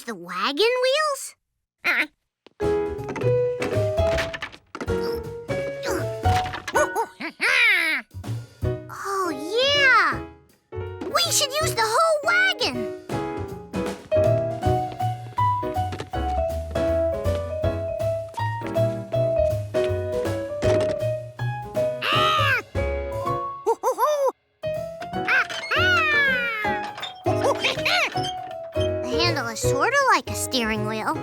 use the wagon wheels? Oh, yeah! We should use the whole wagon! The handle is sort of like a steering wheel.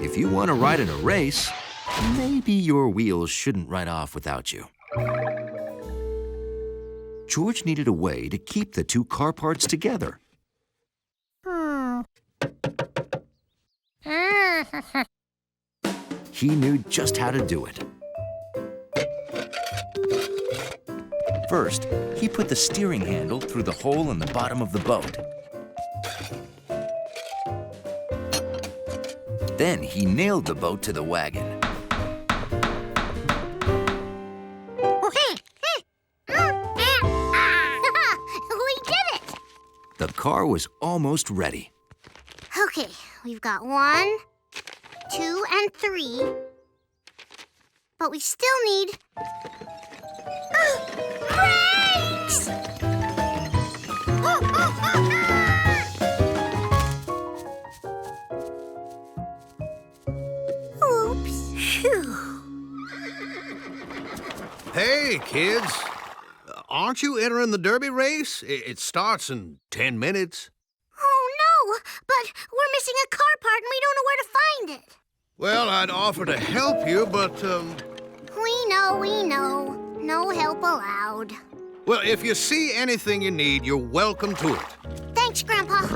If you want to ride in a race, maybe your wheels shouldn't ride off without you. George needed a way to keep the two car parts together. He knew just how to do it. First, he put the steering handle through the hole in the bottom of the boat. Then he nailed the boat to the wagon. We did it! The car was almost ready. Okay, we've got 1, 2, and 3. But we still need... brakes! Oops. Phew. Hey, kids. Aren't you entering the derby race? It starts in 10 minutes. Oh, no! But we're missing a car part and we don't know where to find it. Well, I'd offer to help you, but, We know. No help allowed. well, if you see anything you need, you're welcome to it. Thanks, Grandpa.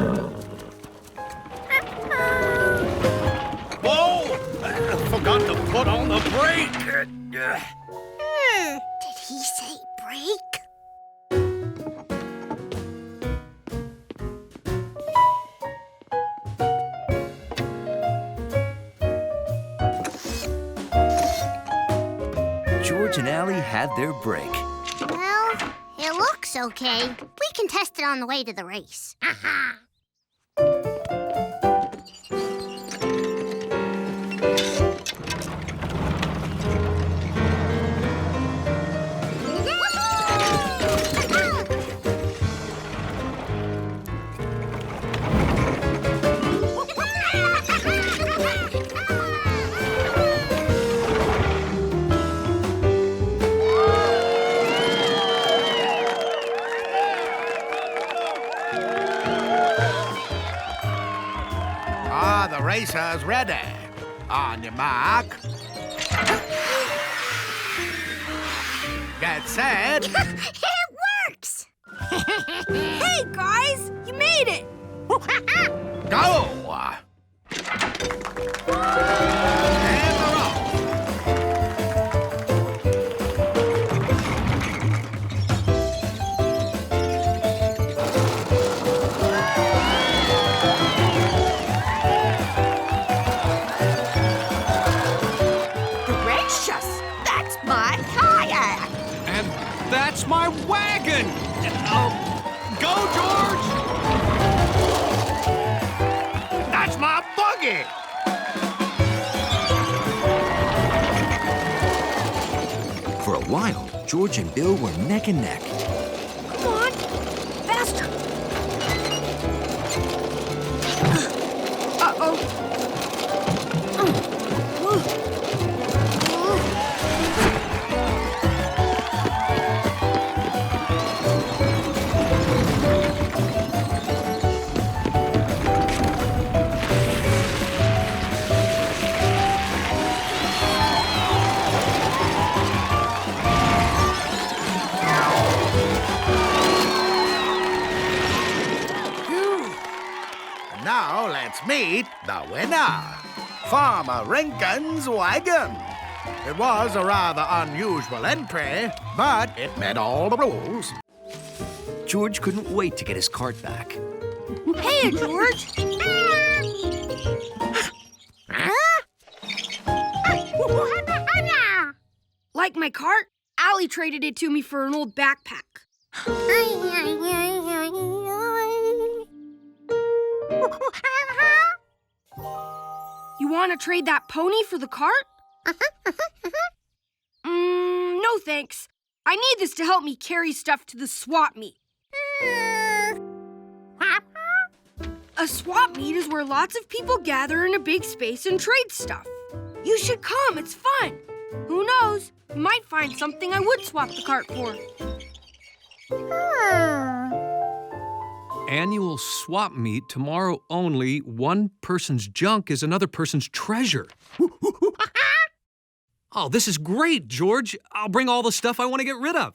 Whoa! I forgot to put on the brake. Did he say brake? George and Allie had their break. Well, it looks okay. We can test it on the way to the race. The racer's ready. On your mark. Get set. It works! Hey, guys! You made it! Go! And we're off. Gracious! That's my kayak! And that's my wagon. Go, George! That's my buggy. For a while, George and Bill were neck and neck. Come on! Faster! Uh-oh! Now let's meet the winner, Farmer Rinkin's wagon. It was a rather unusual entry, but it met all the rules. George couldn't wait to get his cart back. Hey, George! Like my cart? Allie traded it to me for an old backpack. You want to trade that pony for the cart? No thanks. I need this to help me carry stuff to the swap meet. A swap meet is where lots of people gather in a big space and trade stuff. You should come, it's fun. Who knows? You might find something I would swap the cart for. Annual swap meet tomorrow only. One person's junk is another person's treasure. Oh, this is great, George. I'll bring all the stuff I want to get rid of.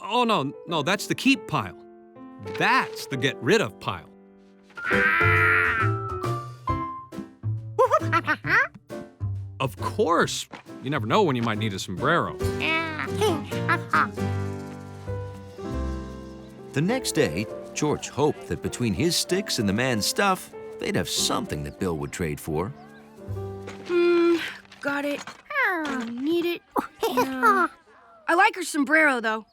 Oh, no, that's the keep pile. That's the get rid of pile. Of course. You never know when you might need a sombrero. The next day, George hoped that between his sticks and the man's stuff, they'd have something that Bill would trade for. Got it. Need it. No. I like her sombrero, though.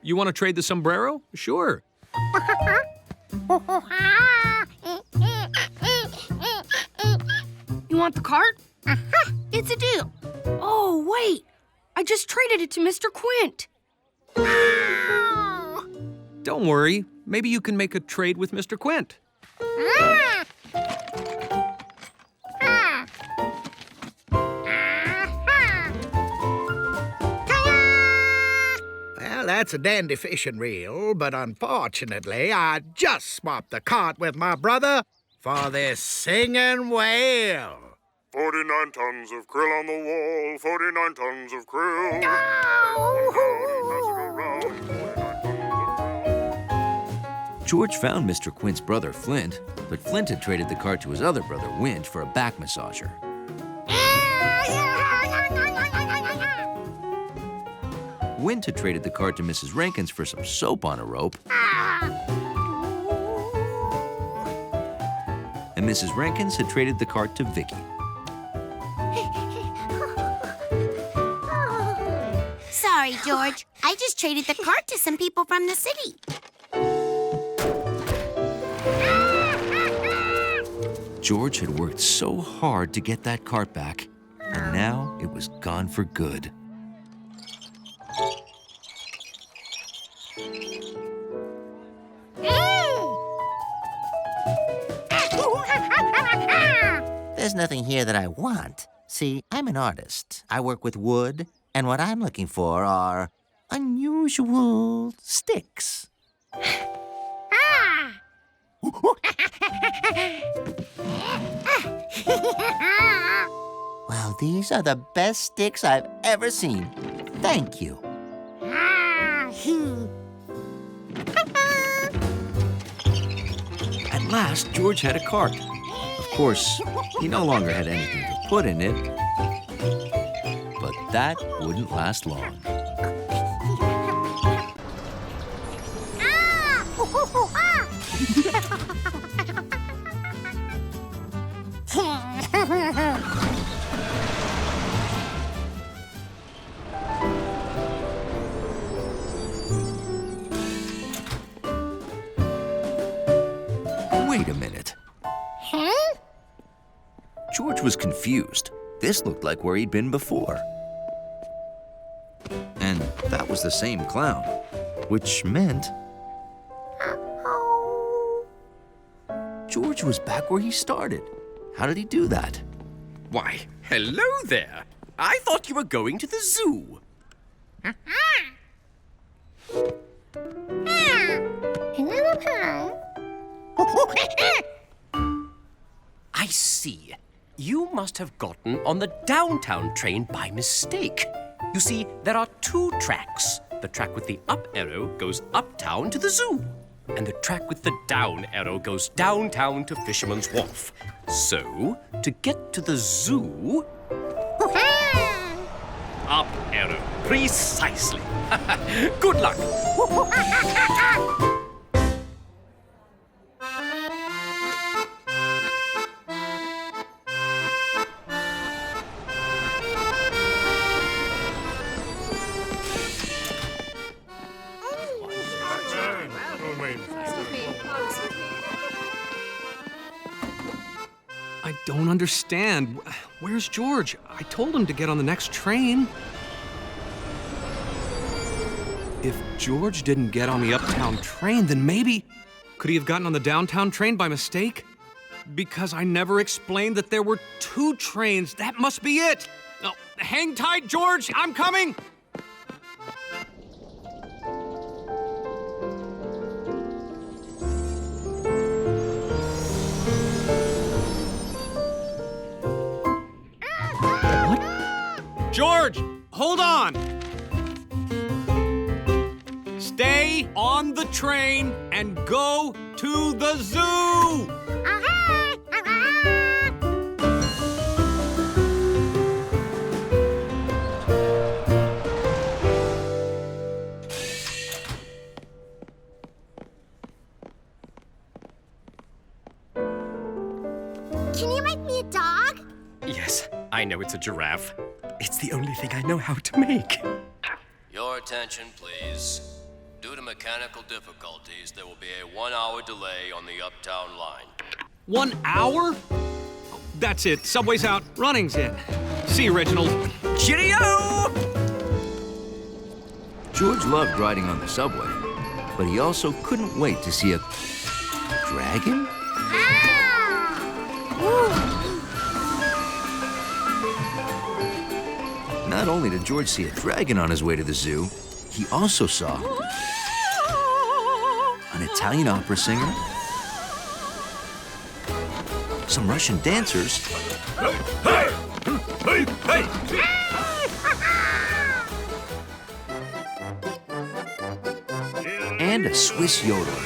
You want to trade the sombrero? Sure. You want the cart? It's a deal. Oh, wait. I just traded it to Mr. Quint. Don't worry. Maybe you can make a trade with Mr. Quint. Well, that's a dandy fishing reel, but unfortunately, I just swapped the cart with my brother for this singing whale. 49 tons of krill on the wall, 49 tons of krill. George found Mr. Quint's brother, Flint, but Flint had traded the cart to his other brother, Wint, for a back massager. Wint had traded the cart to Mrs. Rankins for some soap on a rope. And Mrs. Rankins had traded the cart to Vicky. Sorry, George. I just traded the cart to some people from the city. George had worked so hard to get that cart back, and now it was gone for good. There's nothing here that I want. See, I'm an artist. I work with wood, and what I'm looking for are unusual sticks. Well, these are the best sticks I've ever seen. Thank you. At last, George had a cart. Of course, he no longer had anything to put in it, but that wouldn't last long. Wait a minute. George was confused. This looked like where he'd been before. And that was the same clown, which meant George was back where he started. How did he do that? Why, hello there. I thought you were going to the zoo. I see. You must have gotten on the downtown train by mistake. You see, there are two tracks. The track with the up arrow goes uptown to the zoo, and the track with the down arrow goes downtown to Fisherman's Wharf. So, to get to the zoo... Up arrow, precisely. Good luck. I don't understand. Where's George? I told him to get on the next train. If George didn't get on the uptown train, then maybe... Could he have gotten on the downtown train by mistake? Because I never explained that there were 2 trains. That must be it. Oh, hang tight, George. I'm coming. What? George, hold on. Stay on the train and go to the zoo. Can you make me a dog? Yes, I know it's a giraffe. It's the only thing I know how to make. Your attention, please. Due to mechanical difficulties, there will be a 1-hour delay on the Uptown line. 1 hour? Oh, that's it. Subway's out. Running's in. See you, Reginald. Cheerio! George loved riding on the subway, but he also couldn't wait to see a dragon? Not only did George see a dragon on his way to the zoo, he also saw an Italian opera singer, some Russian dancers, and a Swiss yodeler.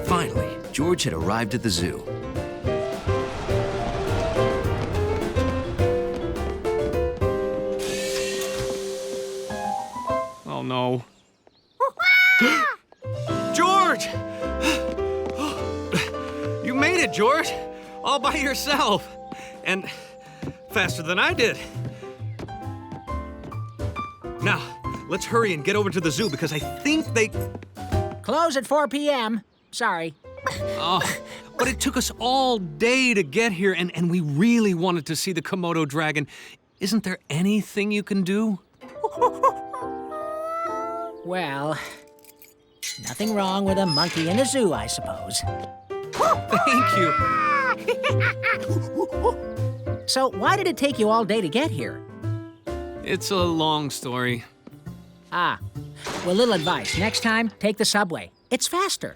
Finally, George had arrived at the zoo. Oh, no. George! You made it, George. All by yourself. And faster than I did. Now, let's hurry and get over to the zoo because I think they... Close at 4 p.m. Sorry. Oh, but it took us all day to get here, and we really wanted to see the Komodo dragon. Isn't there anything you can do? Well, nothing wrong with a monkey in a zoo, I suppose. Thank you. So why did it take you all day to get here? It's a long story. Ah, well, little advice. Next time, take the subway. It's faster.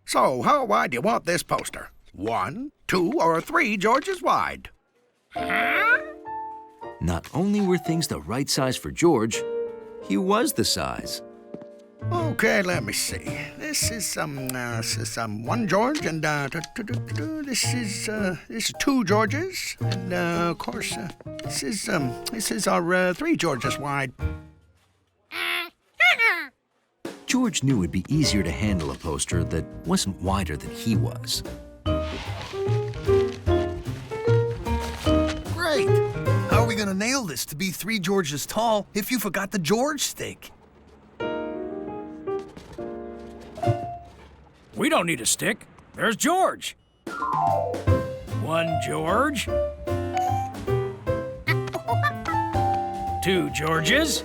So, how wide do you want this poster? 1, 2, or 3 Georges wide? Not only were things the right size for George, he was the size. Okay, let me see. This is 1 George, and this is 2 Georges, and of course this is our 3 Georges wide. George knew it'd be easier to handle a poster that wasn't wider than he was. Great! How are we gonna nail this to be 3 Georges tall if you forgot the George stick? We don't need a stick. There's George. 1 George. 2 Georges.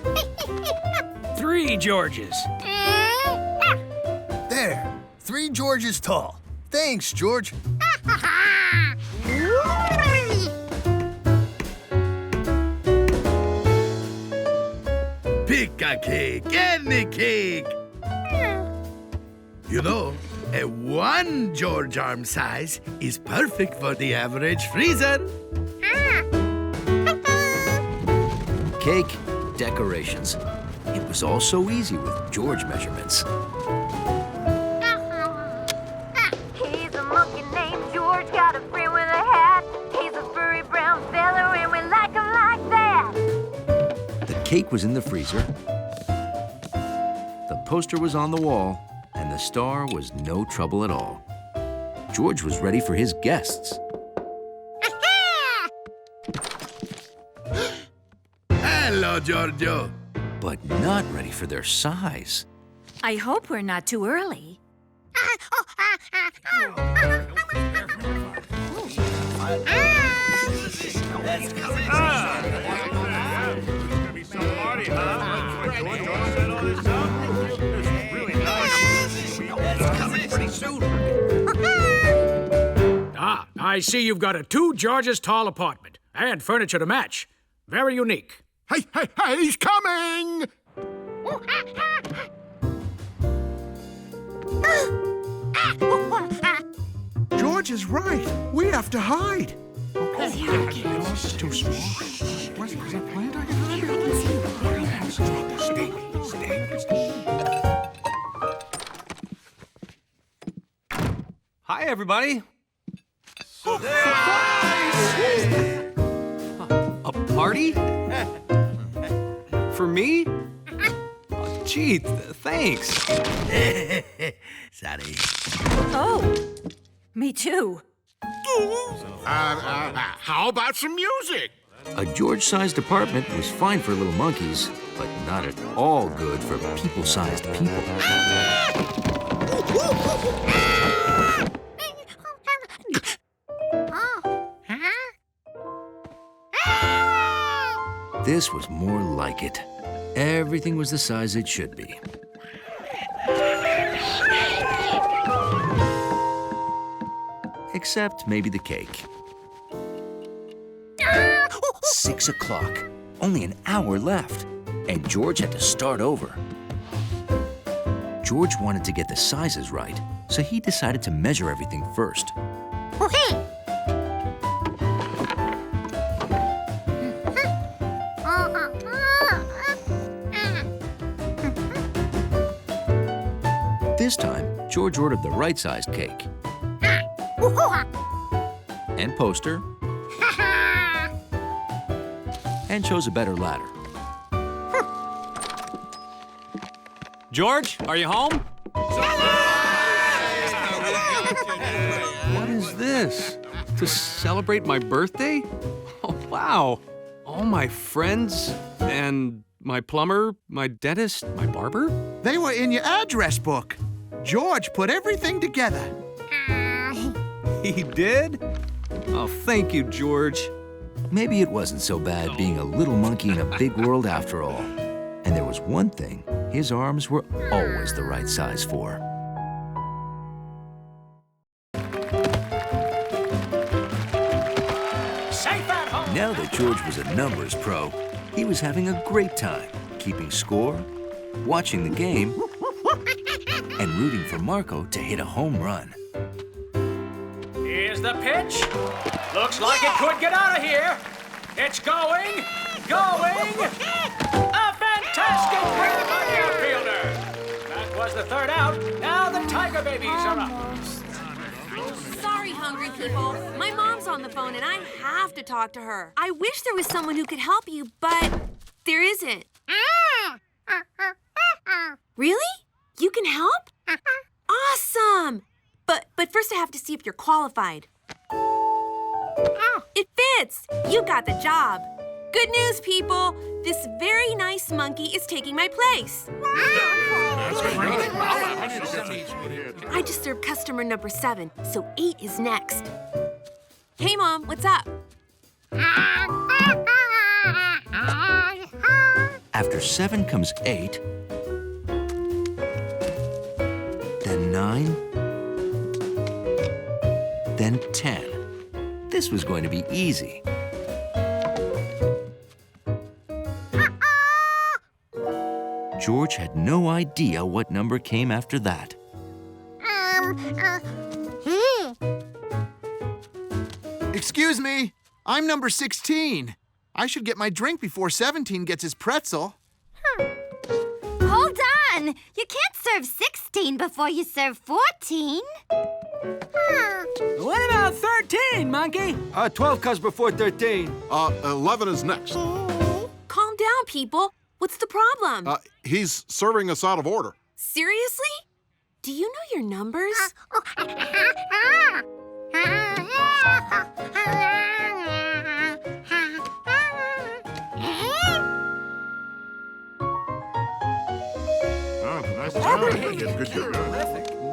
3 Georges. There, 3 Georges tall. Thanks, George. Pick a cake, any cake. You know, a 1 George arm size is perfect for the average freezer. Cake, decorations. It was all so easy with George measurements. He's a monkey named George, got a friend with a hat. He's a furry brown fella, and we like him like that. The cake was in the freezer. The poster was on the wall. And the star was no trouble at all. George was ready for his guests. Hello, Giorgio. But not ready for their size. I hope we're not too early. I see you've got a 2 Georges tall apartment and furniture to match. Very unique. Hey, he's coming! George is right. We have to hide. It's too small. Was that plant I can Hi, everybody. A party? For me? Oh, gee, thanks. Sorry. Oh, me too. How about some music? A George-sized apartment was fine for little monkeys, but not at all good for people-sized people. This was more like it. Everything was the size it should be. Except maybe the cake. 6 o'clock. Only an hour left. And George had to start over. George wanted to get the sizes right, so he decided to measure everything first. This time, George ordered the right-sized cake. And poster. And chose a better ladder. George, are you home? What is this? To celebrate my birthday? Oh, wow. All my friends and my plumber, my dentist, my barber? They were in your address book. George put everything together. He did? Oh, thank you, George. Maybe it wasn't so bad being a little monkey in a big world after all. And there was one thing his arms were always the right size for. Now that George was a numbers pro, he was having a great time, keeping score, watching the game, and rooting for Marco to hit a home run. Here's the pitch. Looks like it could get out of here. It's going. A fantastic grab by the outfielder. That was the third out. Now the Tiger babies are up. Sorry, hungry people. My mom's on the phone and I have to talk to her. I wish there was someone who could help you, but there isn't. Really? You can help? Awesome! But first I have to see if you're qualified. It fits! You got the job. Good news, people. This very nice monkey is taking my place. I just served customer number 7, so 8 is next. Hey, Mom, what's up? After 7 comes 8, then 9, then 10. This was going to be easy. George had no idea what number came after that. Excuse me, I'm number 16. I should get my drink before 17 gets his pretzel. Hold on! You can't serve 16 before you serve 14. What about 13, monkey? 12 comes before 13. 11 is next. Calm down, people. What's the problem? He's serving us out of order. Seriously? Do you know your numbers?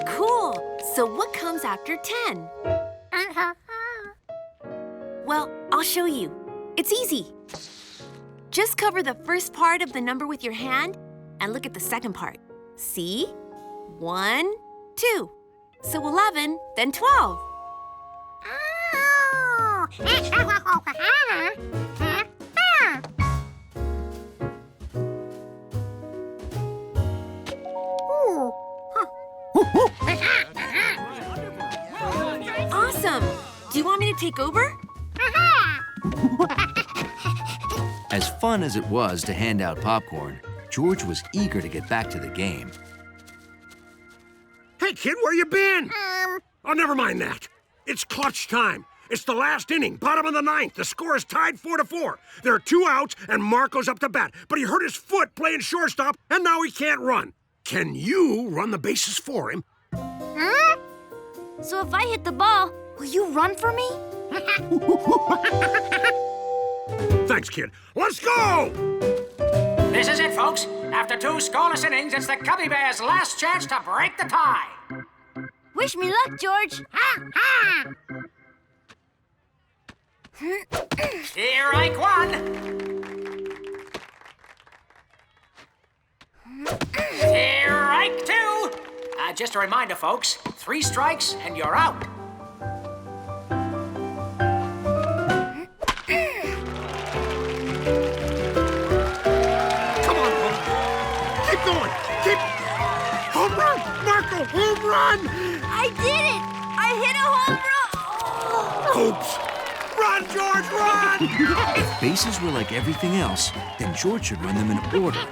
Cool. So what comes after 10? Well, I'll show you. It's easy. Just cover the first part of the number with your hand and look at the second part. See? 1, 2. So 11, then 12. Awesome! Do you want me to take over? As fun as it was to hand out popcorn, George was eager to get back to the game. Hey, kid, where you been? Oh, never mind that. It's clutch time. It's the last inning, bottom of the ninth. The score is tied 4-4. There are 2 outs, and Marco's up to bat. But he hurt his foot playing shortstop, and now he can't run. Can you run the bases for him? Huh? So if I hit the ball, will you run for me? Thanks, kid. Let's go! This is it, folks. After 2 scoreless innings, it's the Cubby Bears' last chance to break the tie. Wish me luck, George. Strike 1. Strike 2. Just a reminder, folks. 3 strikes and you're out. Come on, Hope. Keep going. Keep. Home run! Marco, home run! I did it! I hit a home run! Hopes. Run, George, run! If bases were like everything else, then George should run them in order.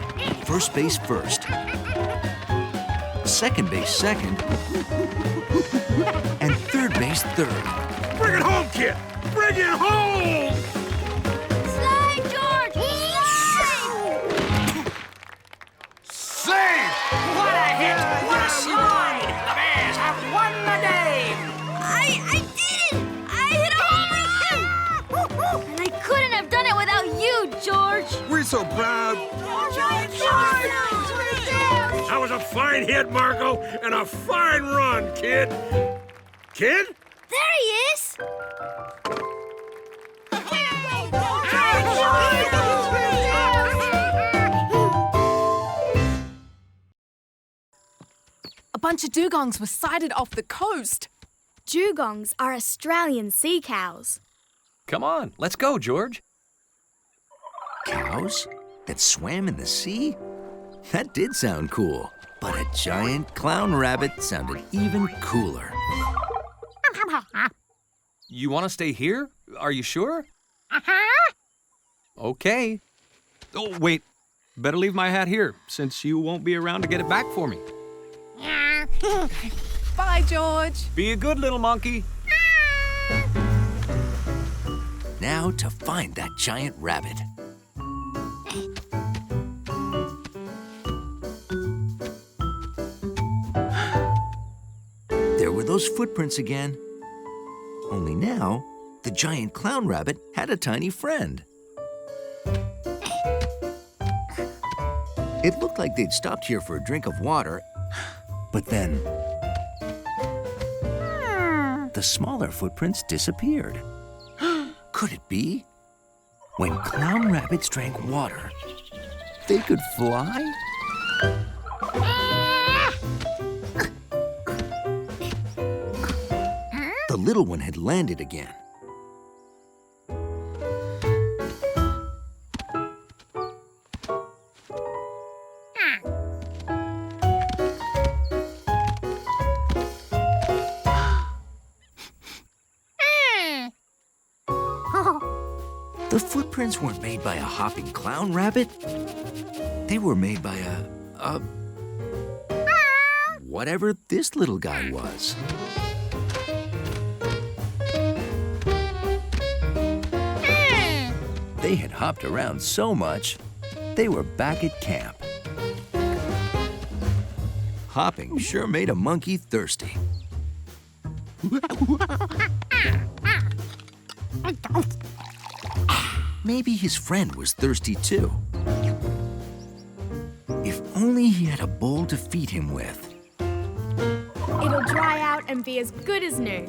First base first, second base second, and third base third. Bring it home, kid! Bring it home! Slide, George! Slide! Save! What a hit! What a slide! The Bears have won the game! I did it! I hit a home run! And I couldn't have done it without you, George! We're so proud. That was a fine hit, Marco, and a fine run, kid. Kid? There he is! A bunch of dugongs were sighted off the coast. Dugongs are Australian sea cows. Come on, let's go, George. Cows that swam in the sea? That did sound cool, but a giant clown rabbit sounded even cooler. You want to stay here? Are you sure? Okay. Oh, wait. Better leave my hat here, since you won't be around to get it back for me. Bye, George. Be a good little monkey. Now to find that giant rabbit. There were those footprints again. Only now, the giant clown rabbit had a tiny friend. It looked like they'd stopped here for a drink of water, but then the smaller footprints disappeared. Could it be? When clown rabbits drank water, they could fly? The little one had landed again. The footprints weren't made by a hopping clown rabbit. They were made by a whatever this little guy was. They had hopped around so much, they were back at camp. Hopping sure made a monkey thirsty. Maybe his friend was thirsty too. If only he had a bowl to feed him with. It'll dry out and be as good as new.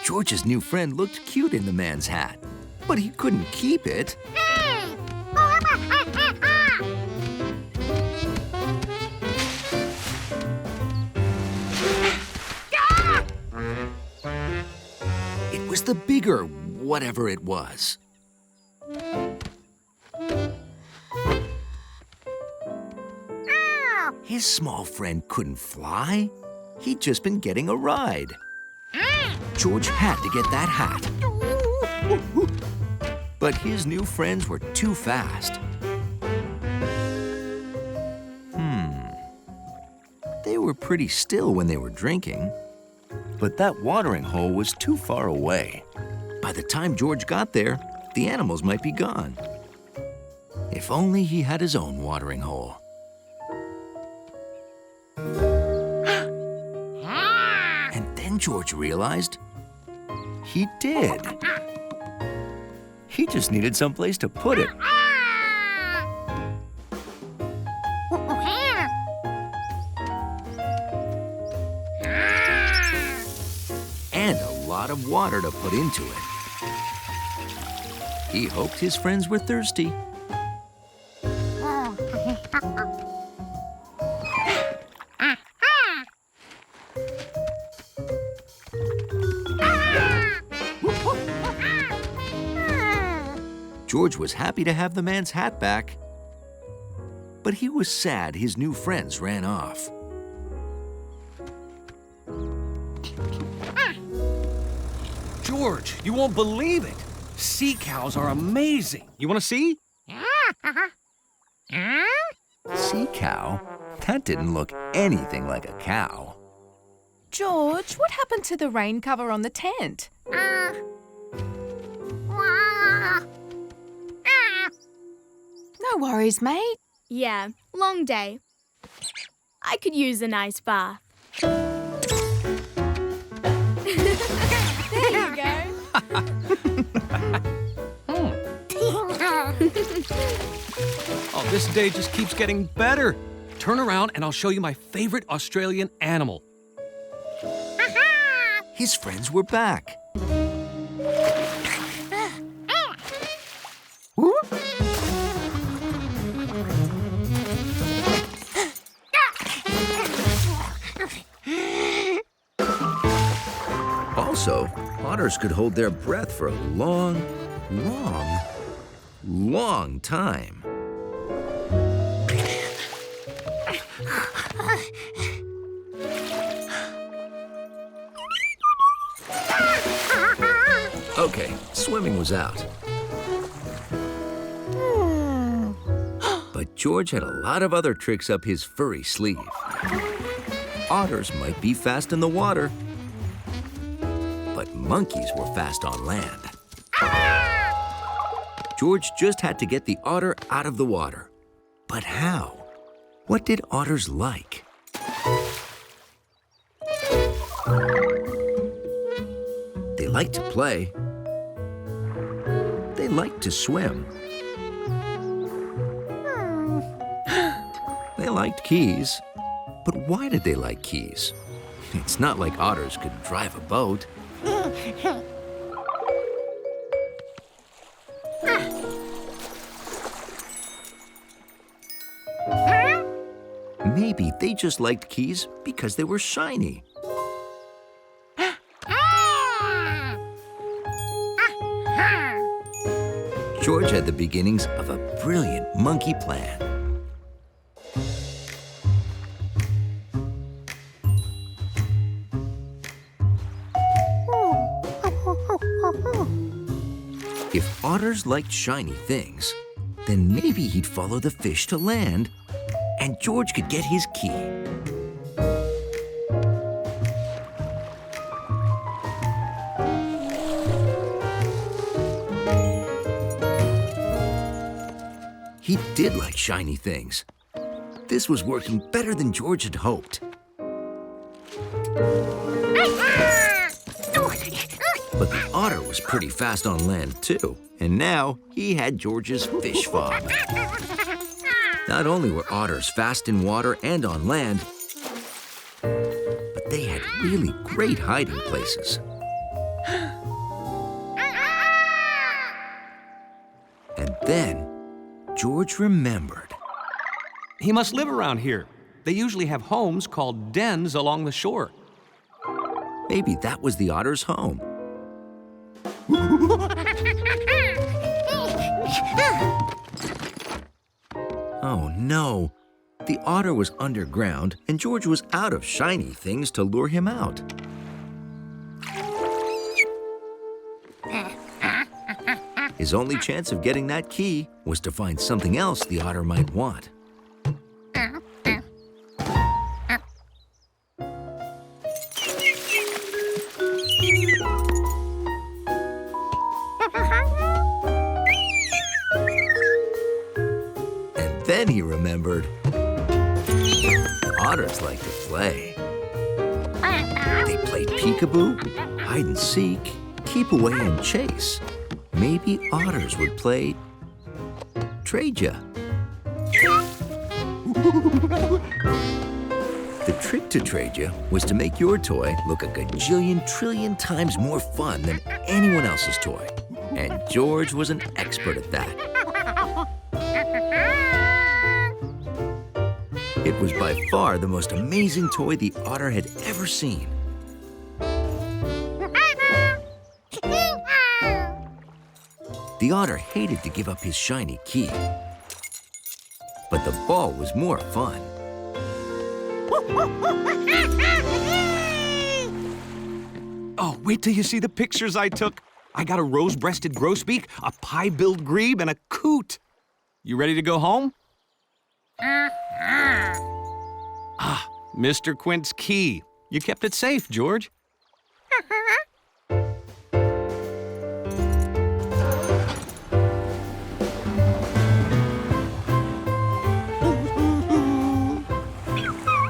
George's new friend looked cute in the man's hat, but he couldn't keep it. It was the bigger whatever it was. His small friend couldn't fly. He'd just been getting a ride. George had to get that hat. But his new friends were too fast. They were pretty still when they were drinking. But that watering hole was too far away. By the time George got there, the animals might be gone. If only he had his own watering hole. And then George realized he did. He just needed someplace to put it. And a lot of water to put into it. He hoped his friends were thirsty. George was happy to have the man's hat back, but he was sad his new friends ran off. George, you won't believe it. Sea cows are amazing. You want to see? Sea cow? That didn't look anything like a cow. George, what happened to the rain cover on the tent? No worries, mate. Yeah, long day. I could use a nice bath. There you go. Oh, this day just keeps getting better. Turn around and I'll show you my favorite Australian animal. His friends were back. Also, otters could hold their breath for a long time. Okay, swimming was out. But George had a lot of other tricks up his furry sleeve. Otters might be fast in the water, but monkeys were fast on land. George just had to get the otter out of the water. But how? What did otters like? They liked to play. They liked to swim. They liked keys. But why did they like keys? It's not like otters could drive a boat. Maybe they just liked keys because they were shiny. George had the beginnings of a brilliant monkey plan. If otters liked shiny things, then maybe he'd follow the fish to land, and George could get his key. He did like shiny things. This was working better than George had hoped. But the otter was pretty fast on land, too. And now he had George's fish fob. Not only were otters fast in water and on land, but they had really great hiding places. And then George remembered. He must live around here. They usually have homes called dens along the shore. Maybe that was the otter's home. Oh no! The otter was underground and George was out of shiny things to lure him out. His only chance of getting that key was to find something else the otter might want. And then he remembered, otters like to play. They played peekaboo, hide and seek, keep away and chase. Maybe otters would play trade ya. The trick to trade ya was to make your toy look a gajillion trillion times more fun than anyone else's toy. And George was an expert at that. It was by far the most amazing toy the otter had ever seen. The otter hated to give up his shiny key, but the ball was more fun. Oh, wait till you see the pictures I took. I got a rose-breasted grosbeak, a pie-billed grebe, and a coot. You ready to go home? Ah, Mr. Quint's key. You kept it safe, George.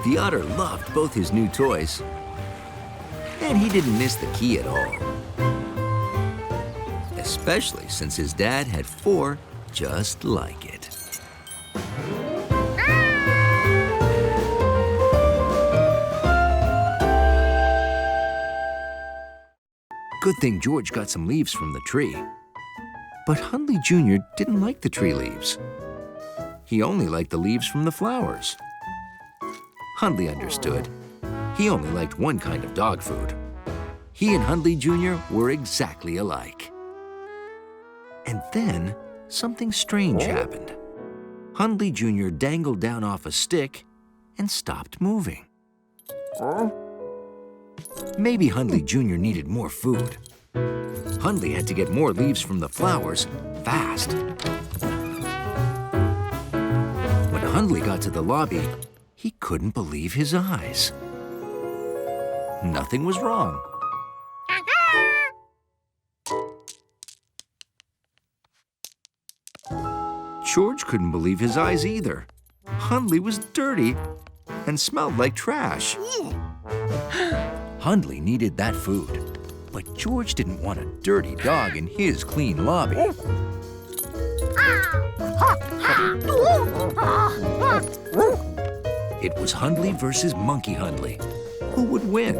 The otter loved both his new toys, and he didn't miss the key at all. Especially since his dad had 4 just like it. Good thing George got some leaves from the tree. But Hundley Jr. didn't like the tree leaves. He only liked the leaves from the flowers. Hundley understood. He only liked one kind of dog food. He and Hundley Jr. were exactly alike. And then something strange happened. Hundley Jr. dangled down off a stick and stopped moving. Maybe Hundley Jr. needed more food. Hundley had to get more leaves from the flowers fast. When Hundley got to the lobby, he couldn't believe his eyes. Nothing was wrong. George couldn't believe his eyes either. Hundley was dirty and smelled like trash. Hundley needed that food, but George didn't want a dirty dog in his clean lobby. It was Hundley versus Monkey Hundley. Who would win?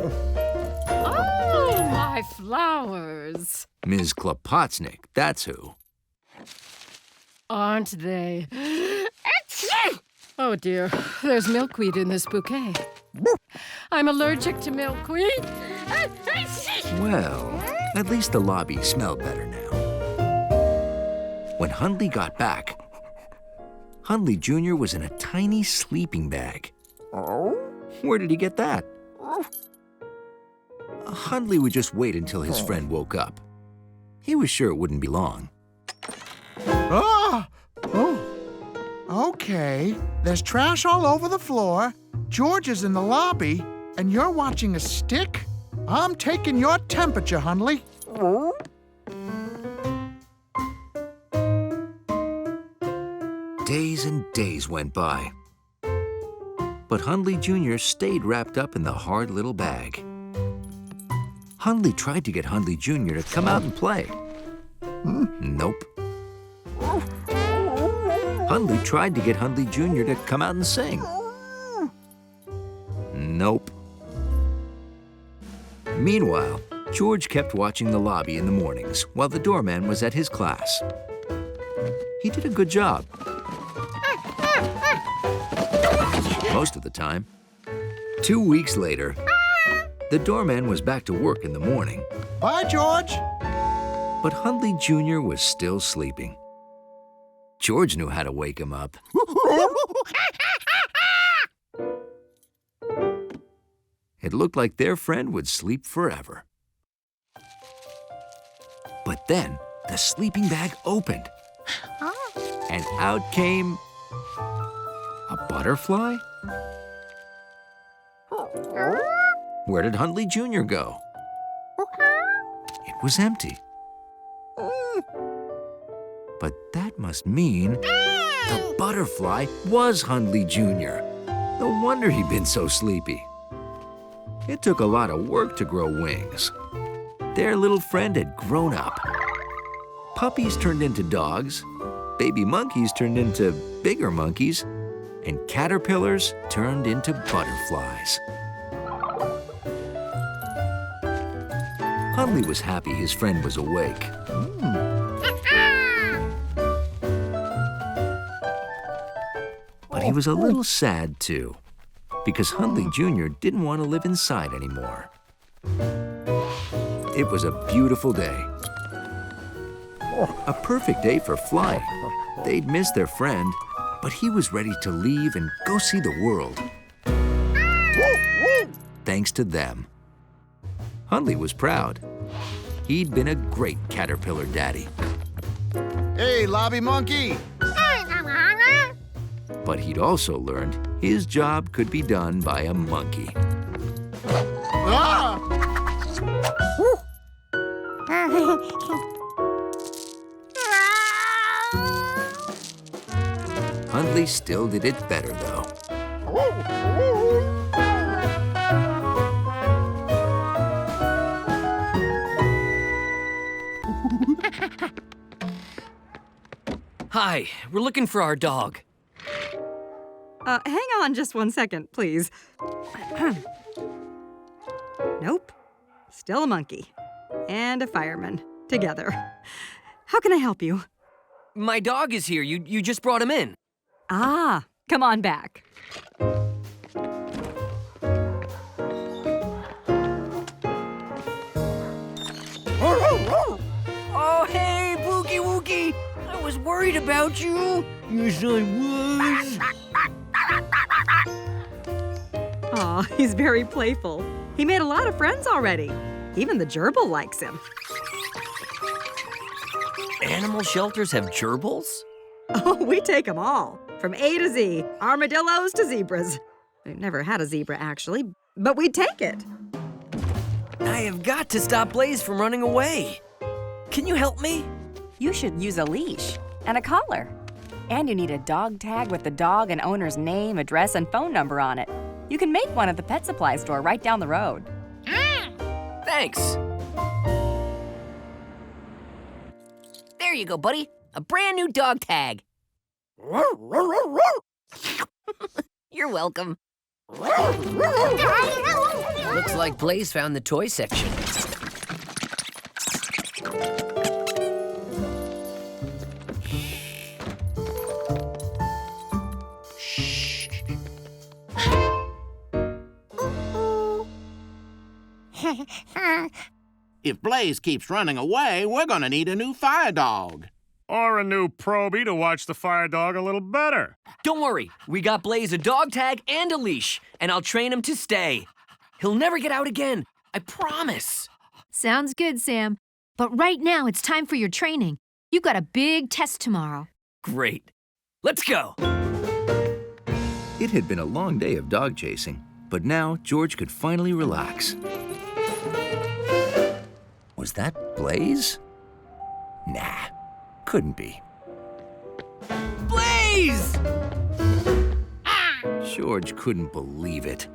Oh, my flowers. Ms. Klopotsnik, that's who. Aren't they? Oh, dear. There's milkweed in this bouquet. I'm allergic to milkweed. Well, at least the lobby smelled better now. When Hundley got back, Hundley Jr. was in a tiny sleeping bag. Where did he get that? Hundley would just wait until his friend woke up. He was sure it wouldn't be long. Oh! Okay, there's trash all over the floor. George is in the lobby, and you're watching a stick? I'm taking your temperature, Hundley. Days and days went by. But Hundley Jr. stayed wrapped up in the hard little bag. Hundley tried to get Hundley Jr. to come out and play. Nope. Hundley tried to get Hundley Jr. to come out and sing. Nope. Meanwhile, George kept watching the lobby in the mornings while the doorman was at his class. He did a good job. Most of the time. 2 weeks later, the doorman was back to work in the morning. Bye, George. But Hundley Jr. was still sleeping. George knew how to wake him up. It looked like their friend would sleep forever. But then the sleeping bag opened, and out came a butterfly? Where did Hundley Jr. go? It was empty. But that must mean the butterfly was Hundley Jr. No wonder he'd been so sleepy. It took a lot of work to grow wings. Their little friend had grown up. Puppies turned into dogs, baby monkeys turned into bigger monkeys, and caterpillars turned into butterflies. Hundley was happy his friend was awake. But he was a little sad, too, because Hundley Jr. didn't want to live inside anymore. It was a beautiful day. A perfect day for flying. They'd missed their friend, but he was ready to leave and go see the world. Thanks to them. Hundley was proud. He'd been a great caterpillar daddy. Hey, lobby monkey. But he'd also learned his job could be done by a monkey. Ah! Hundley still did it better, though. Hi, we're looking for our dog. Hang on just 1 second, please. Nope. Still a monkey. And a fireman. Together. How can I help you? My dog is here. You just brought him in. Ah, come on back. Oh, hey, Boogie Woogie. I was worried about you. Yes, I was. Aw, he's very playful. He made a lot of friends already. Even the gerbil likes him. Animal shelters have gerbils? Oh, we take them all. From A to Z. Armadillos to zebras. We've never had a zebra, actually, but we'd take it. I have got to stop Blaze from running away. Can you help me? You should use a leash and a collar. And you need a dog tag with the dog and owner's name, address, and phone number on it. You can make one at the pet supply store right down the road. Thanks. There you go, buddy. A brand new dog tag. You're welcome. Looks like Blaze found the toy section. If Blaze keeps running away, we're gonna need a new fire dog. Or a new Proby to watch the fire dog a little better. Don't worry, we got Blaze a dog tag and a leash, and I'll train him to stay. He'll never get out again, I promise. Sounds good, Sam. But right now, it's time for your training. You've got a big test tomorrow. Great. Let's go. It had been a long day of dog chasing, but now George could finally relax. Was that Blaze? Nah, couldn't be. Blaze! Blaze! George couldn't believe it.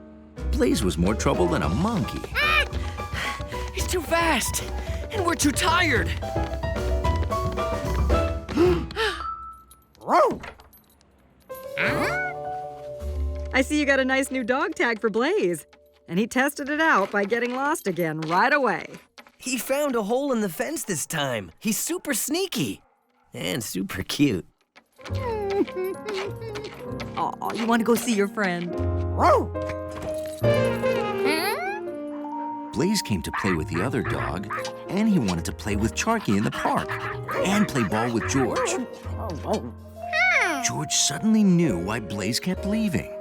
Blaze was more trouble than a monkey. He's too fast, and we're too tired. I see you got a nice new dog tag for Blaze. And he tested it out by getting lost again right away. He found a hole in the fence this time. He's super sneaky and super cute. Aw, you want to go see your friend? Blaze came to play with the other dog, and he wanted to play with Charky in the park, and play ball with George. George suddenly knew why Blaze kept leaving.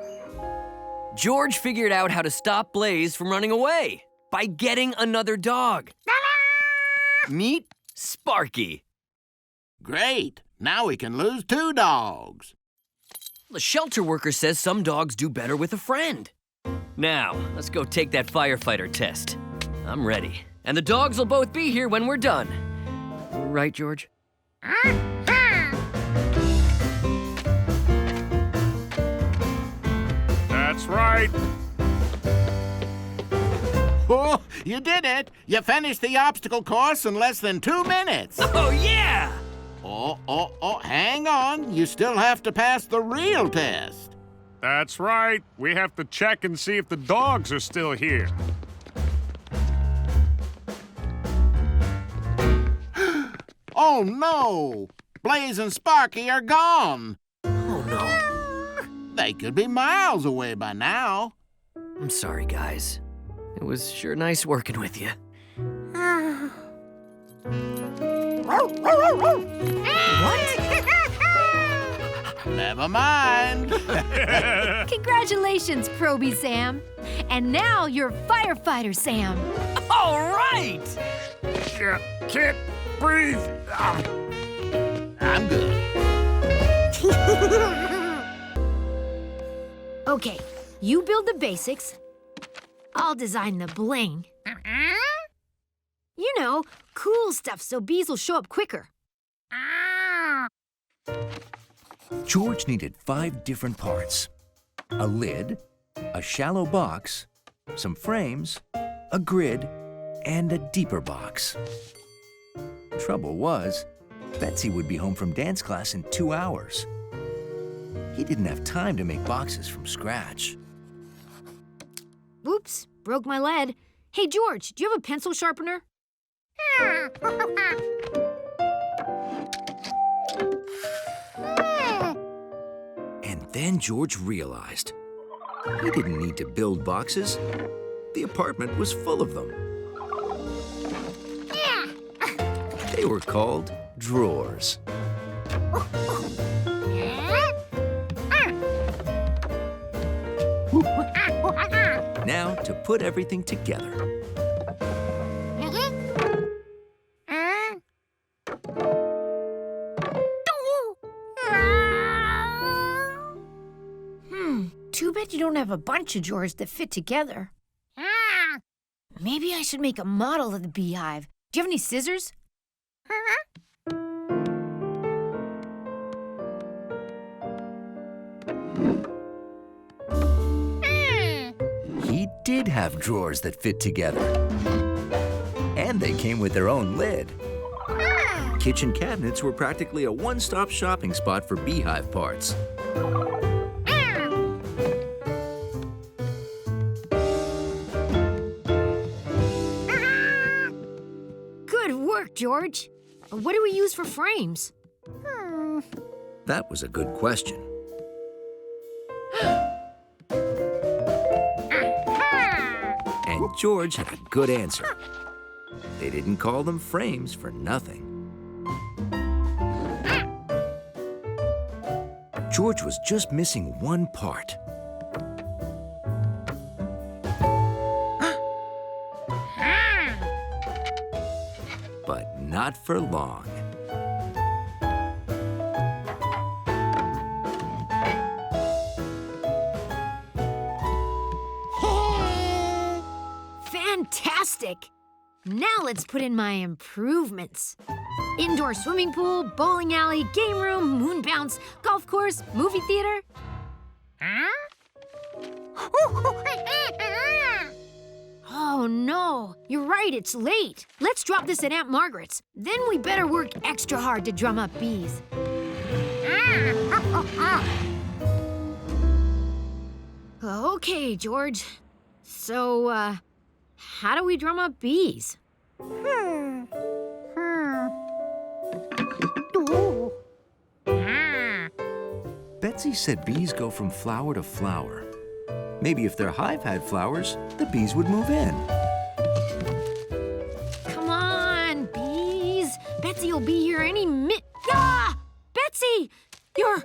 George figured out how to stop Blaze from running away by getting another dog. Meet Sparky. Great. Now we can lose 2 dogs. The shelter worker says some dogs do better with a friend. Now, let's go take that firefighter test. I'm ready. And the dogs will both be here when we're done. Right, George? That's right. Oh, you did it. You finished the obstacle course in less than 2 minutes. Oh, yeah! Oh, hang on. You still have to pass the real test. That's right. We have to check and see if the dogs are still here. Oh, no. Blaze and Sparky are gone. Oh, no. They could be miles away by now. I'm sorry, guys. It was sure nice working with you. What? Never mind. Congratulations, Proby Sam. And now you're firefighter Sam. All right! Can't breathe. I'm good. Okay, you build the basics. I'll design the bling. You know, cool stuff so bees will show up quicker. George needed 5 different parts. A lid, a shallow box, some frames, a grid, and a deeper box. Trouble was, Betsy would be home from dance class in 2 hours. He didn't have time to make boxes from scratch. Oops, broke my lead. Hey, George, do you have a pencil sharpener? And then George realized he didn't need to build boxes. The apartment was full of them. They were called drawers. Now to put everything together. Too bad you don't have a bunch of drawers that fit together. Maybe I should make a model of the beehive. Do you have any scissors? He did have drawers that fit together. And they came with their own lid. Kitchen cabinets were practically a one-stop shopping spot for beehive parts. Good work, George. What do we use for frames? That was a good question. And George had a good answer. They didn't call them frames for nothing. George was just missing one part. But not for long. Fantastic! Now let's put in my improvements. Indoor swimming pool, bowling alley, game room, moon bounce, golf course, movie theater. Oh no, you're right, it's late. Let's drop this at Aunt Margaret's. Then we better work extra hard to drum up bees. Okay, George. So, how do we drum up bees? Betsy said bees go from flower to flower. Maybe if their hive had flowers, the bees would move in. Come on, bees. Betsy will be here any minute. Ah! Betsy! You're...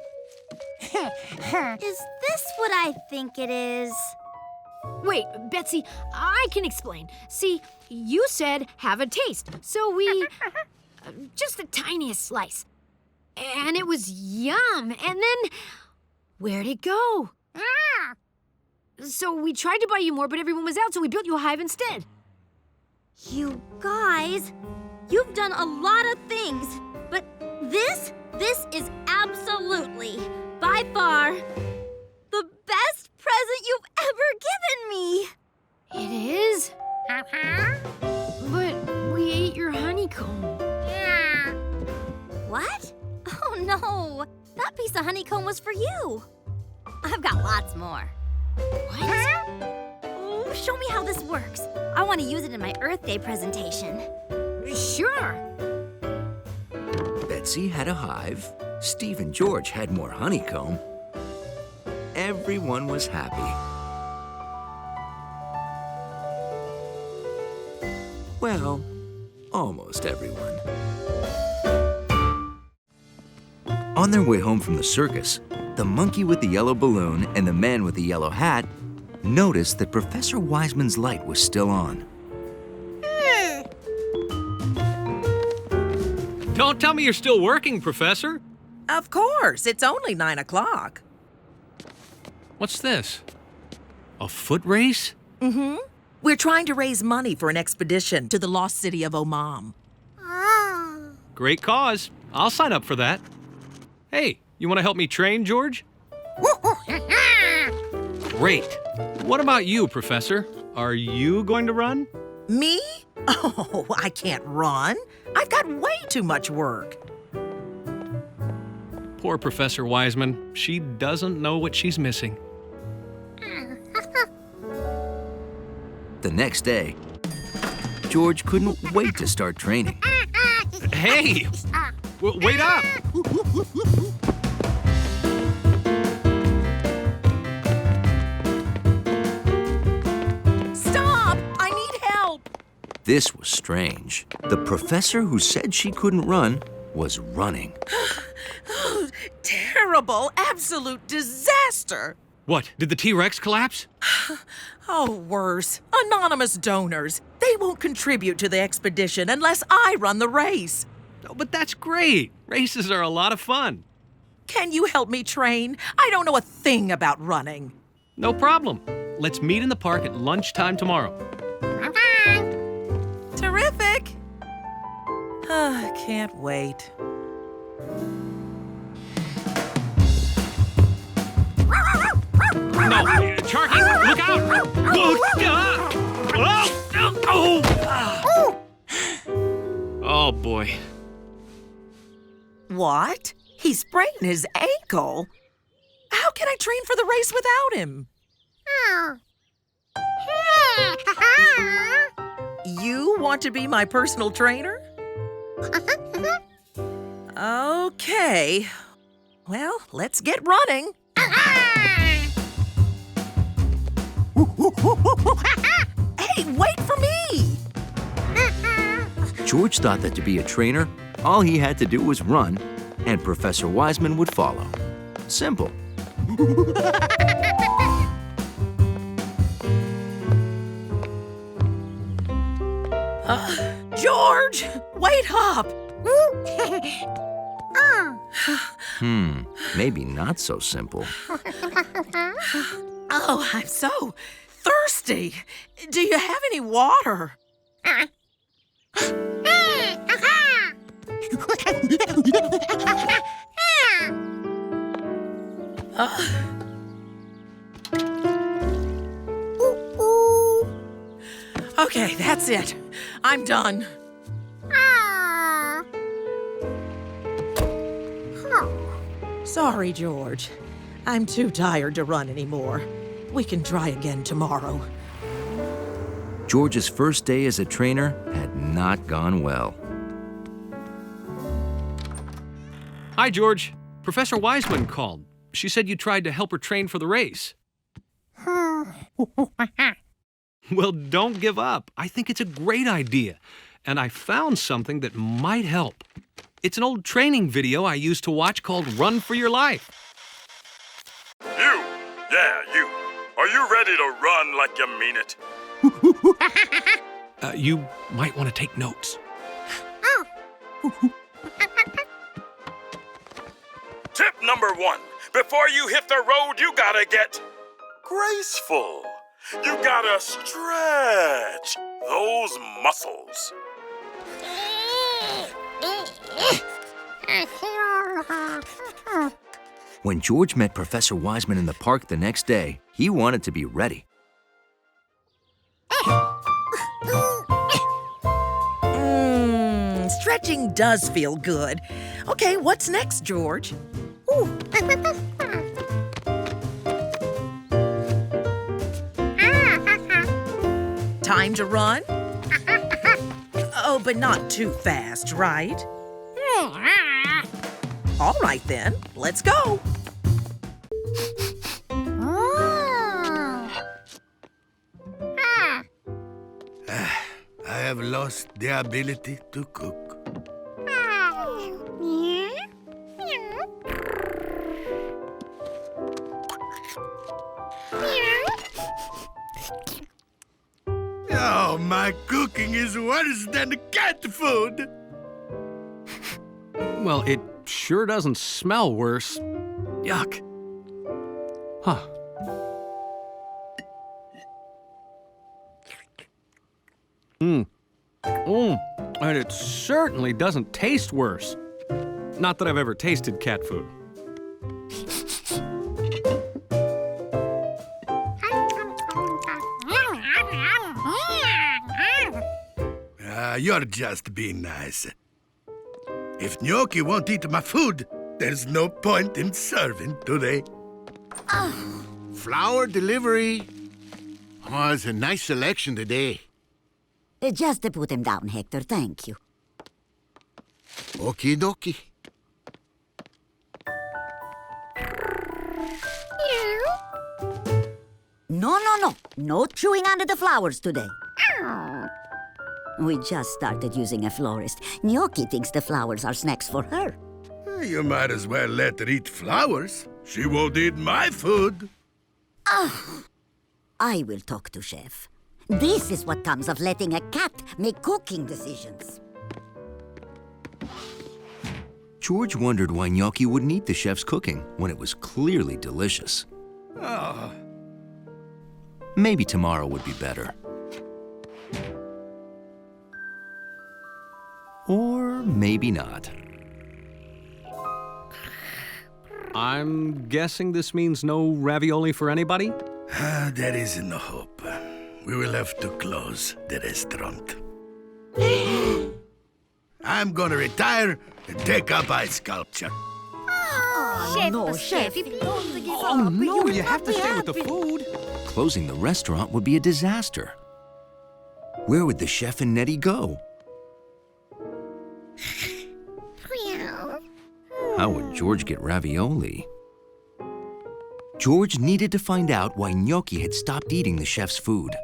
Is this what I think it is? Wait, Betsy, I can explain. See, you said have a taste, so we... just the tiniest slice. And it was yum. And then, where'd it go? So we tried to buy you more, but everyone was out, so we built you a hive instead. You guys, you've done a lot of things, but this is absolutely, by far, the best present you've ever given me. It is? But we ate your honeycomb. What? Oh no, that piece of honeycomb was for you. I've got lots more. What? Oh, show me how this works. I want to use it in my Earth Day presentation. Sure. Betsy had a hive. Steve and George had more honeycomb. Everyone was happy. Well, almost everyone. On their way home from the circus, the monkey with the yellow balloon and the man with the yellow hat noticed that Professor Wiseman's light was still on. Don't tell me you're still working, Professor. Of course, it's only 9 o'clock. What's this? A foot race? Mm-hmm. We're trying to raise money for an expedition to the lost city of Omam. Great cause. I'll sign up for that. Hey, you want to help me train, George? Great. What about you, Professor? Are you going to run? Me? Oh, I can't run. I've got way too much work. Poor Professor Wiseman. She doesn't know what she's missing. The next day, George couldn't wait to start training. Hey! Wait up! Stop! I need help! This was strange. The professor who said she couldn't run was running. Oh, terrible, absolute disaster! What, did the T-Rex collapse? Oh, worse. Anonymous donors. They won't contribute to the expedition unless I run the race. Oh, but that's great. Races are a lot of fun. Can you help me train? I don't know a thing about running. No problem. Let's meet in the park at lunchtime tomorrow. Terrific. Can't wait. No, Sharky, look out! Oh, boy. What? He sprained his ankle? How can I train for the race without him? You want to be my personal trainer? Okay. Well, let's get running. Hey, wait for me! George thought that to be a trainer, all he had to do was run, and Professor Wiseman would follow. Simple. George, wait up! Maybe not so simple. Oh, I'm so thirsty. Do you have any water? Okay, that's it. I'm done. Sorry, George. I'm too tired to run anymore. We can try again tomorrow. George's first day as a trainer had not gone well. Hi, George. Professor Wiseman called. She said you tried to help her train for the race. Well, don't give up. I think it's a great idea. And I found something that might help. It's an old training video I used to watch called Run for Your Life. You! Yeah, you! Are you ready to run like you mean it? You might want to take notes. Tip number 1. Before you hit the road, you gotta get graceful. You gotta stretch those muscles. When George met Professor Wiseman in the park the next day, he wanted to be ready. Stretching does feel good. Okay, what's next, George? Time to run? Oh, but not too fast, right? All right then, let's go. I have lost the ability to cook. Oh, my cooking is worse than the cat food. Well, it sure doesn't smell worse. Yuck. Huh. And it certainly doesn't taste worse. Not that I've ever tasted cat food. You're just being nice. If Gnocchi won't eat my food, there's no point in serving today. Flour delivery. Oh, it's a nice selection today. Just to put him down, Hector, thank you. Okie dokie. No. No chewing under the flowers today. We just started using a florist. Gnocchi thinks the flowers are snacks for her. You might as well let her eat flowers. She won't eat my food. I will talk to Chef. This is what comes of letting a cat make cooking decisions. George wondered why Gnocchi wouldn't eat the chef's cooking when it was clearly delicious. Maybe tomorrow would be better. Or maybe not. I'm guessing this means no ravioli for anybody? There is no hope. We will have to close the restaurant. I'm gonna retire and take up ice sculpture. Chef, Oh, no, you have to stay with the food. Closing the restaurant would be a disaster. Where would the chef and Nettie go? How would George get ravioli? George needed to find out why Gnocchi had stopped eating the chef's food.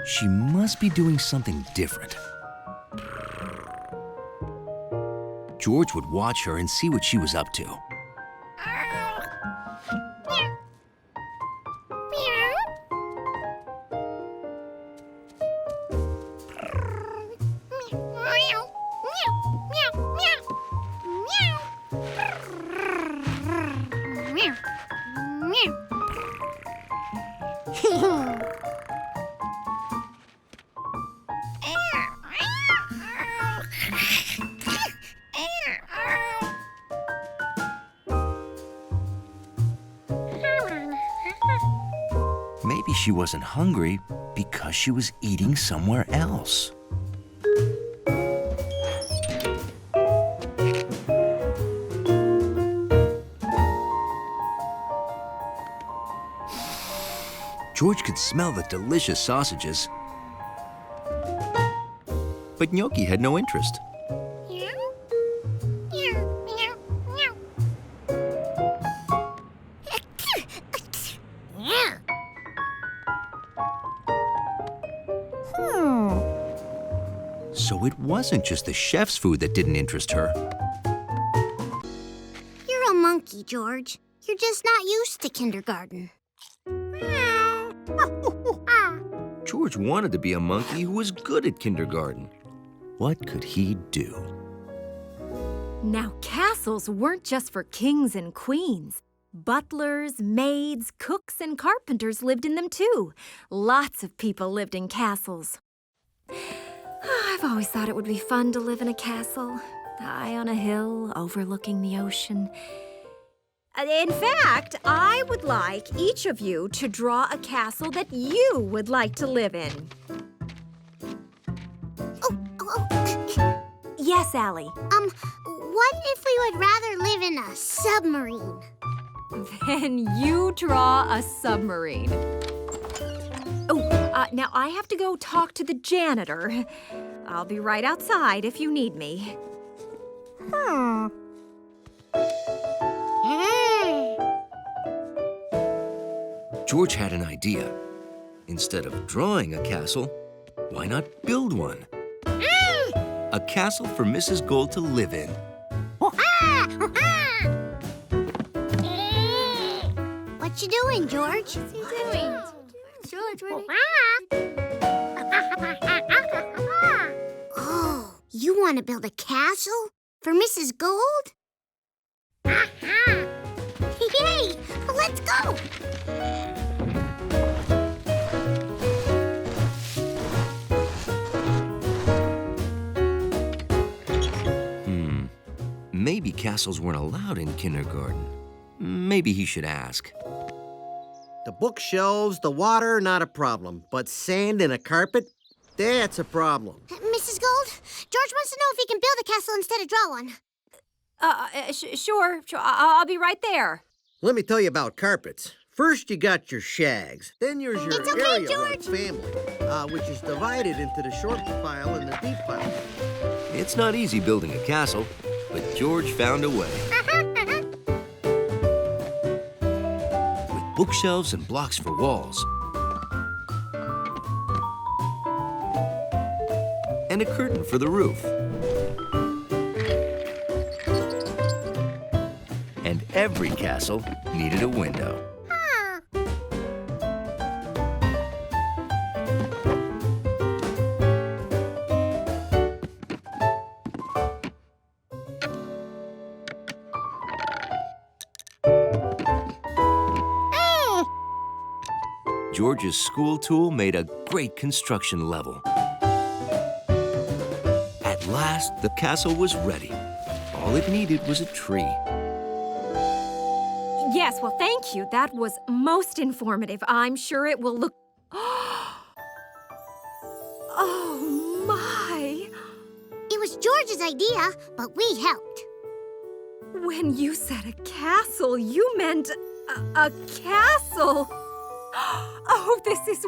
She must be doing something different. George would watch her and see what she was up to. she wasn't hungry because she was eating somewhere else. George could smell the delicious sausages, but Gnocchi had no interest. So it wasn't just the chef's food that didn't interest her. You're a monkey, George. You're just not used to kindergarten. George wanted to be a monkey who was good at kindergarten. What could he do? Now, castles weren't just for kings and queens. Butlers, maids, cooks, and carpenters lived in them too. Lots of people lived in castles. I've always thought it would be fun to live in a castle, high on a hill overlooking the ocean. In fact, I would like each of you to draw a castle that you would like to live in. Yes, Allie? What if we would rather live in a submarine? Then you draw a submarine. Now I have to go talk to the janitor. I'll be right outside if you need me. George had an idea. Instead of drawing a castle, why not build one? A castle for Mrs. Gold to live in. What you doing, George? What's he doing? George, Oh, you want to build a castle for Mrs. Gold? Yay! Let's go! Maybe castles weren't allowed in kindergarten. Maybe he should ask. The bookshelves, the water, not a problem. But sand in a carpet? That's a problem. Mrs. Gold, George wants to know if he can build a castle instead of draw one. Sure. I'll be right there. Let me tell you about carpets. First, you got your shags. Then there's your area rug family, which is divided into the short pile and the deep pile. It's not easy building a castle, but George found a way. With bookshelves and blocks for walls, and a curtain for the roof. And every castle needed a window. George's school tool made a great construction level. At last, the castle was ready. All it needed was a tree. Yes, well, thank you. That was most informative. I'm sure it will look... Oh, my! It was George's idea, but we helped. When you said a castle, you meant a castle. Oh, this is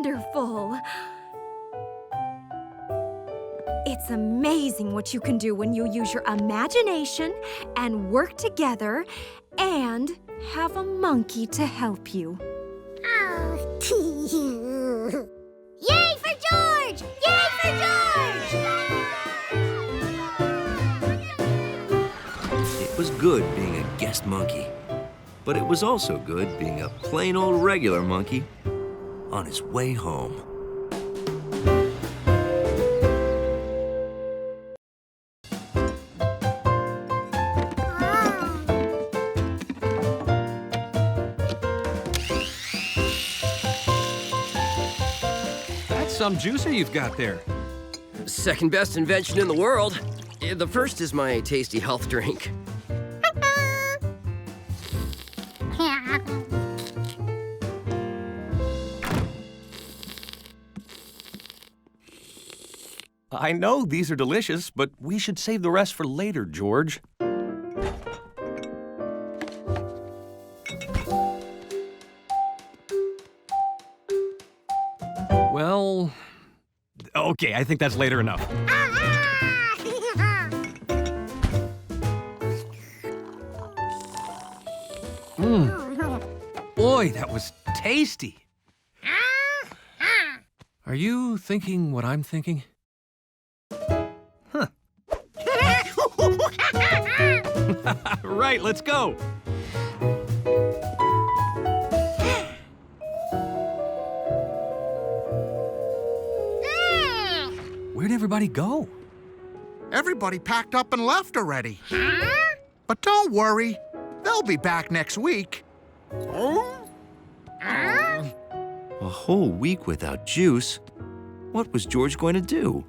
wonderful. It's amazing what you can do when you use your imagination and work together and have a monkey to help you. Yay for George! Yay for George! It was good being a guest monkey, but it was also good being a plain old regular monkey on his way home. Some juicer you've got there. Second best invention in the world. The first is my tasty health drink. I know these are delicious, but we should save the rest for later, George. Well, okay, I think that's later enough. Boy, that was tasty. Are you thinking what I'm thinking? Huh. Right, let's go. Where'd everybody go? Everybody packed up and left already. But don't worry, they'll be back next week. A whole week without juice? What was George going to do?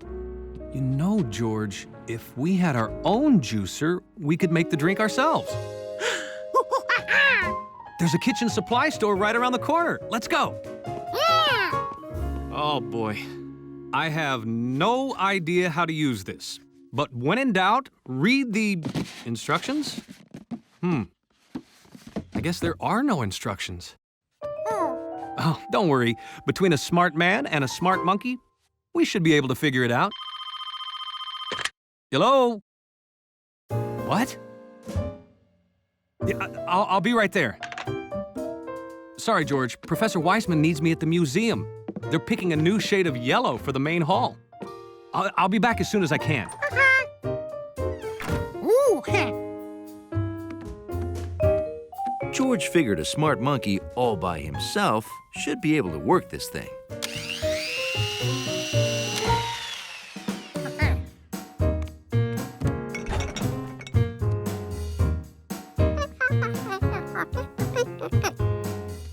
You know, George, if we had our own juicer, we could make the drink ourselves. There's a kitchen supply store right around the corner. Let's go. Oh, boy. I have no idea how to use this. But when in doubt, read the instructions? I guess there are no instructions. Oh, don't worry. Between a smart man and a smart monkey, we should be able to figure it out. Hello? What? Yeah, I'll be right there. Sorry, George. Professor Weissman needs me at the museum. They're picking a new shade of yellow for the main hall. I'll be back as soon as I can. George figured a smart monkey all by himself should be able to work this thing.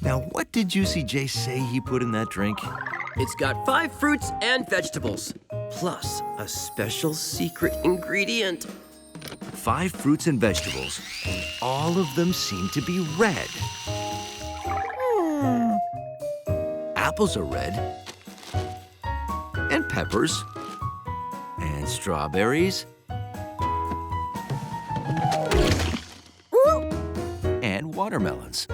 Now, what did Juicy J say he put in that drink? It's got 5 fruits and vegetables, plus a special secret ingredient. 5 fruits and vegetables, and all of them seem to be red. Apples are red, and peppers, and strawberries, and watermelons.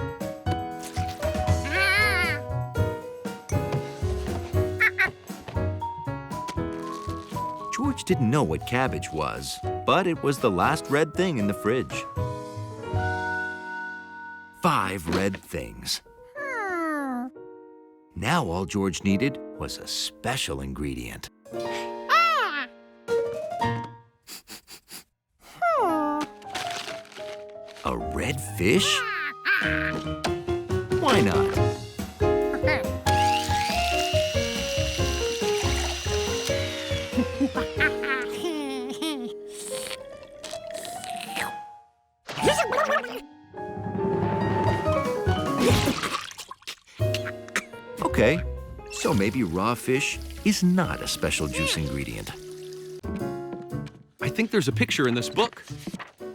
George didn't know what cabbage was, but it was the last red thing in the fridge. 5 red things. Now all George needed was a special ingredient. A red fish? Why not? Okay, so maybe raw fish is not a special juice ingredient. I think there's a picture in this book.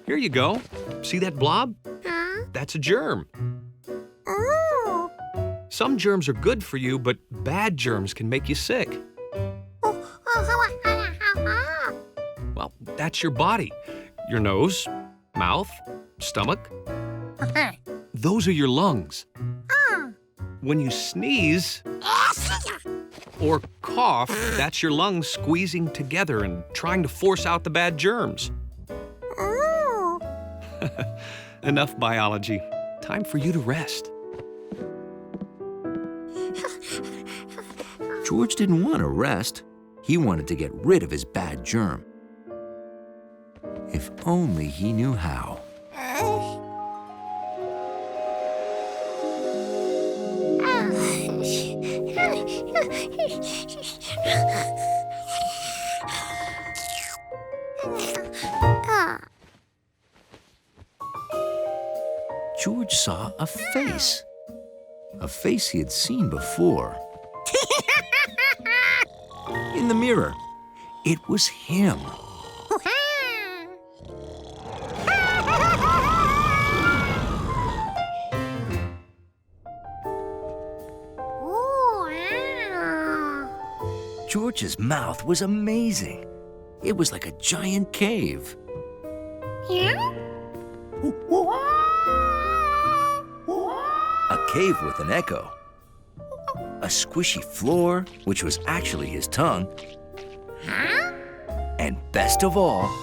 Here you go. See that blob? That's a germ. Some germs are good for you, but bad germs can make you sick. Well, that's your body. Your nose, mouth, stomach. Those are your lungs. When you sneeze or cough, that's your lungs squeezing together and trying to force out the bad germs. Enough biology. Time for you to rest. George didn't want to rest. He wanted to get rid of his bad germ. If only he knew how. George saw a face. A face he had seen before. In the mirror. It was him. George's mouth was amazing. It was like a giant cave. A cave with an echo. A squishy floor, which was actually his tongue. And best of all,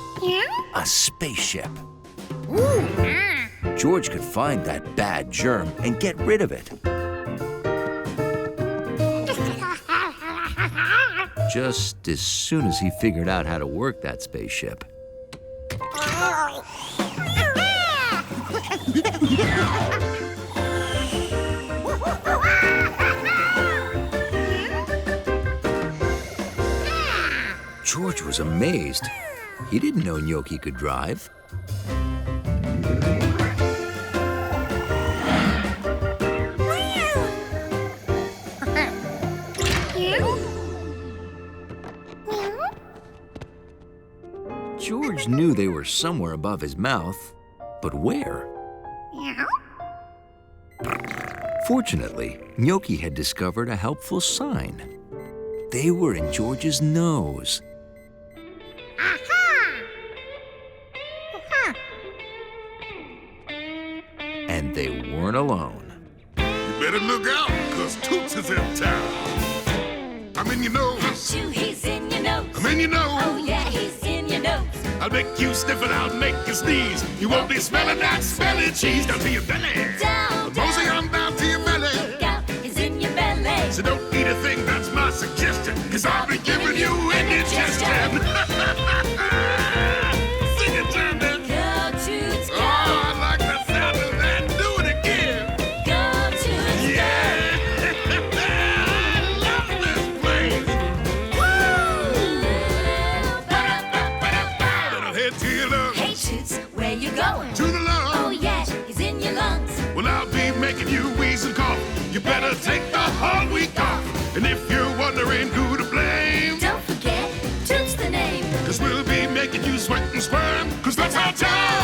a spaceship. George could find that bad germ and get rid of it. Just as soon as he figured out how to work that spaceship. George was amazed. He didn't know Gnocchi could drive. George knew they were somewhere above his mouth, but where? Fortunately, Gnocchi had discovered a helpful sign. They were in George's nose. And they weren't alone. You better look out, cause Toots is in town. I'm in your nose. Achoo, he's in your nose. I'm in your nose. Oh yeah, he's in your nose. I'll make you sniff it out, make you sneeze. You won't be smelling that smelly cheese down to your belly. Down, Mosey on down to your belly. Look out, he's in your belly. So don't eat a thing, that's my suggestion. Cause I'll be giving you indigestion. Sing it, Jeremy. Go Toots, go. Oh, I like the sound of that. Do it again. Go Toots, yeah. I love this place. Better head to your lungs. Hey Toots, where you going? To the lungs. Oh yeah, he's in your lungs. Well, I'll be making you wheeze and cough. You better take the whole week off. And if you're wondering who to blame, don't forget, Toots the name. Cause we'll be making you sweat and squirm. Cause that's our job.